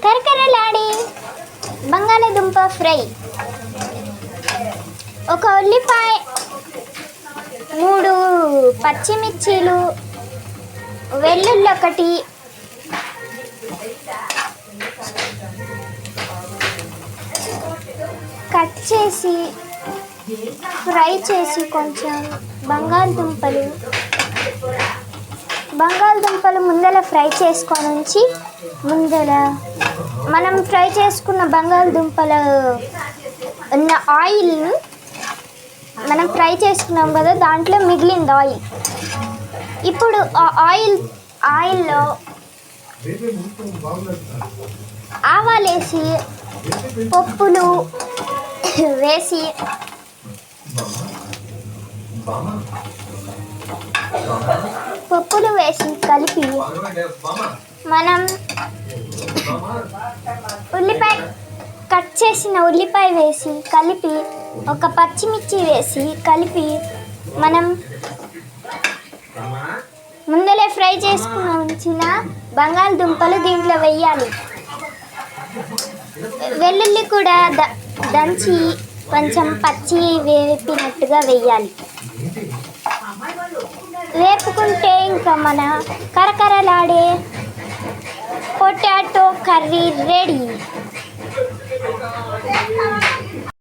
కరకరలాడే బంగాళదుంప ఫ్రై, ఒక ఉల్లిపాయ, 3 పచ్చిమిర్చీలు, వెల్లుల్లి ఒకటి, కట్ చేసి ఫ్రై చేసి కొంచెం బంగాళదుంపలు ముందర ఫ్రై చేసుకొని ఉంచి, మనం ఫ్రై చేసుకున్న బంగాళదుంపలు ఉన్న ఆయిల్ మనం ఫ్రై చేసుకున్నాం కదా, దాంట్లో మిగిలింది ఆయిల్. ఇప్పుడు ఆ ఆయిల్లో ఆవాలేసి పప్పులు వేసి కలిపి మనం కట్ చేసిన ఉల్లిపాయ వేసి కలిపి, ఒక పచ్చిమిర్చి వేసి కలిపి, మనం ముందలే ఫ్రై చేసుకుని ఉంచిన బంగాళదుంపలు దీంట్లో వేయాలి. వెల్లుల్లి కూడా దంచి కొంచెం పచ్చి వేపినట్టుగా వేయాలి. వేపుకుంటే ఇంకా మన కరకరలాడే పొటాటో కర్రీ రెడీ.